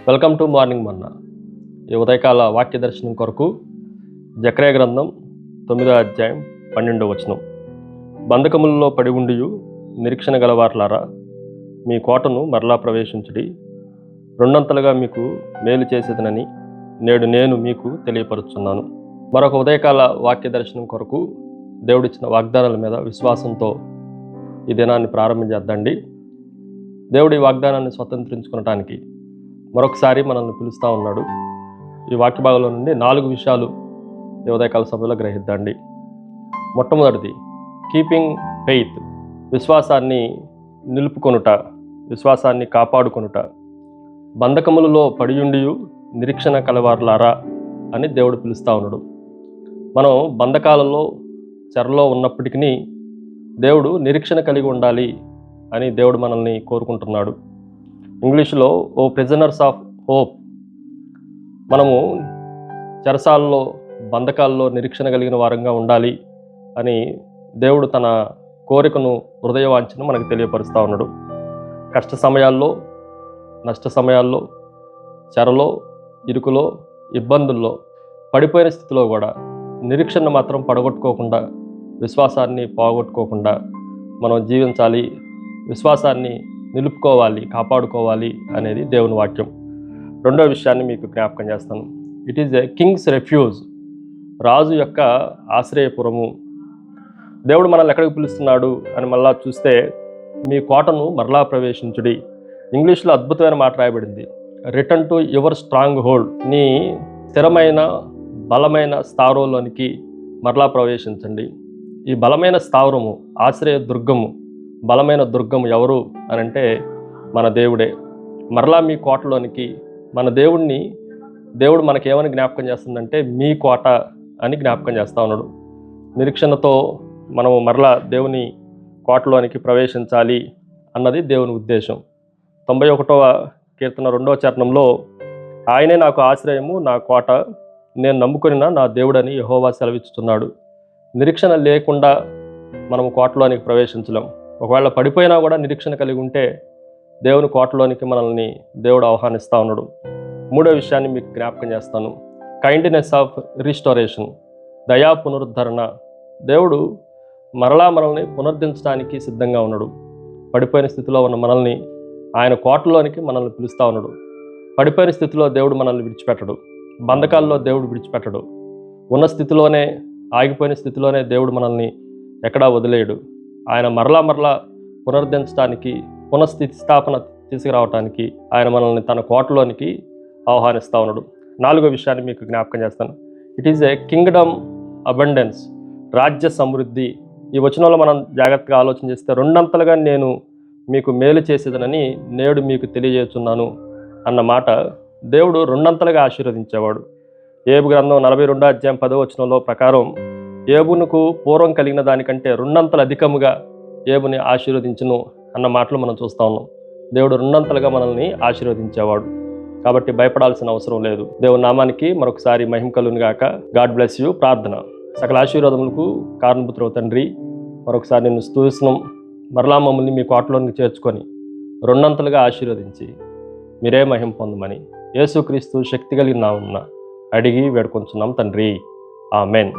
Welcome to morning మన్నా. ఈ ఉదయకాల వాక్య దర్శనం కొరకు జకర్యా గ్రంథం 9వ అధ్యాయం 12వ వచనం. బంధకములలో పడి ఉండియు నిరీక్షణ గలవార్లారా, మీ కోటను మరలా ప్రవేశించుడి, రెండంతలుగా మీకు మేలు చేసేదనని నేడు నేను మీకు తెలియపరుచున్నాను. మరొక ఉదయకాల వాక్య దర్శనం కొరకు దేవుడిచ్చిన వాగ్దానాల మీద విశ్వాసంతో ఈ దినాన్ని ప్రారంభం చేద్దండి. దేవుడి వాగ్దానాన్ని స్వతంత్రించుకోవటానికి మరొకసారి మనల్ని పిలుస్తూ ఉన్నాడు. ఈ వాక్య భాగంలో నుండి 4 విషయాలు ఈ ఉదయకాల సభలో గ్రహిద్దండి. మొట్టమొదటిది కీపింగ్ ఫెయిత్, విశ్వాసాన్ని నిలుపుకొనుట, విశ్వాసాన్ని కాపాడుకొనుట. బంధకములలో పడియుండియు నిరీక్షణ కలవార్లారా అని దేవుడు పిలుస్తూ ఉన్నాడు. మనం బంధకాలలో చెరలో ఉన్నప్పటికీ దేవుడు నిరీక్షణ కలిగి ఉండాలి అని దేవుడు మనల్ని కోరుకుంటున్నాడు. ఇంగ్లీష్లో ఓ ప్రిజనర్స్ ఆఫ్ హోప్. మనము చెరసాలలో బంధకాల్లో నిరీక్షణ కలిగిన వారంగా ఉండాలి అని దేవుడు తన కోరికను, హృదయవాంఛను మనకు తెలియపరుస్తూ ఉన్నాడు. కష్ట సమయాల్లో, నష్ట సమయాల్లో, చెరలో, ఇరుకులో, ఇబ్బందుల్లో, పడిపోయిన స్థితిలో కూడా నిరీక్షణ మాత్రం పడగొట్టుకోకుండా, విశ్వాసాన్ని పోగొట్టుకోకుండా మనం జీవించాలి, విశ్వాసాన్ని నిలుపుకోవాలి, కాపాడుకోవాలి అనేది దేవుని వాక్యం. రెండో విషయాన్ని మీకు జ్ఞాపకం చేస్తాను. It is a king's refuge, రాజు యొక్క ఆశ్రయపురము. దేవుడు మనల్ని ఎక్కడికి పిలుస్తున్నాడు అని మళ్ళా చూస్తే, మీ కోటను మరలా ప్రవేశించుడి. ఇంగ్లీష్లో అద్భుతమైన మాట రాయబడింది, return to your strong hold. నీ స్థిరమైన బలమైన స్థావరంలోనికి మరలా ప్రవేశించండి. ఈ బలమైన స్థావరము, ఆశ్రయ దుర్గము, బలమైన దుర్గము ఎవరు అని అంటే మన దేవుడే. మరలా మీ కోటలోనికి మన దేవుడు మనకేమని జ్ఞాపకం చేస్తుందంటే మీ కోట అని జ్ఞాపకం చేస్తూ ఉన్నాడు. నిరీక్షణతో మనము మరలా దేవుని కోటలోనికి ప్రవేశించాలి అన్నది దేవుని ఉద్దేశం. 91వ కీర్తన 2వ చరణంలో, ఆయనే నాకు ఆశ్రయము, నా కోట, నేను నమ్ముకొనిన నా దేవుడని యెహోవా సెలవిస్తున్నాడు. నిరీక్షణ లేకుండా మనము కోటలోనికి ప్రవేశించలేం. ఒకవేళ పడిపోయినా కూడా నిరీక్షణ కలిగి ఉంటే దేవుని కోటలోనికి మనల్ని దేవుడు ఆహ్వానిస్తూ ఉన్నాడు. మూడో విషయాన్ని మీకు జ్ఞాపకం చేస్తాను, కైండ్నెస్ ఆఫ్ రిస్టోరేషన్, దయా పునరుద్ధరణ. దేవుడు మరలా మనల్ని పునరుద్ధరించడానికి సిద్ధంగా ఉన్నాడు. పడిపోయిన స్థితిలో ఉన్న మనల్ని ఆయన కోటలోనికి మనల్ని పిలుస్తూ ఉన్నాడు. పడిపోయిన స్థితిలో దేవుడు మనల్ని విడిచిపెట్టడు, బంధకాల్లో దేవుడు విడిచిపెట్టడు. ఉన్న స్థితిలోనే, ఆగిపోయిన స్థితిలోనే దేవుడు మనల్ని ఎక్కడా వదిలేయడు. ఆయన మరలా పునరుద్ధరించడానికి, పునఃస్థితి స్థాపన తీసుకురావడానికి ఆయన మనల్ని తన కోటలోనికి ఆహ్వానిస్తూ ఉన్నాడు. 4వ విషయాన్ని మీకు జ్ఞాపకం చేస్తాను, it is a Kingdom abundance, రాజ్య సమృద్ధి. ఈ వచనంలో మనం జాగ్రత్తగా ఆలోచన చేస్తే, రెండంతలుగా నేను మీకు మేలు చేసేదనని నేడు మీకు తెలియజేస్తున్నాను అన్న మాట దేవుడు రెండంతలుగా ఆశీర్వదించేవాడు. యోబు గ్రంథం 42వ అధ్యాయం 10వ వచనంలో ప్రకారం, యోబునకు పూర్వం కలిగిన దానికంటే రెండంతలు అధికముగా యోబుని ఆశీర్వదించును అన్న మాటలు మనం చూస్తూ ఉన్నాం. దేవుడు రెండంతలుగా మనల్ని ఆశీర్వదించేవాడు. కాబట్టి భయపడాల్సిన అవసరం లేదు. దేవుని నామానికి మరొకసారి మహిమ కలుగును గాక. God bless you. ప్రార్థన. సకల ఆశీర్వాదములకు కారణభూతుడవు తండ్రి, మరొకసారి నిన్ను స్తుతిస్తున్నాం. మరలా మమ్మల్ని మీ కోటలోనికి చేర్చుకొని రెండంతలుగా ఆశీర్వదించి మీరే మహిమ పొందమని యేసుక్రీస్తు శక్తి కలిగిన నామమున అడిగి వేడుకొంచున్నాం తండ్రి. ఆమెన్.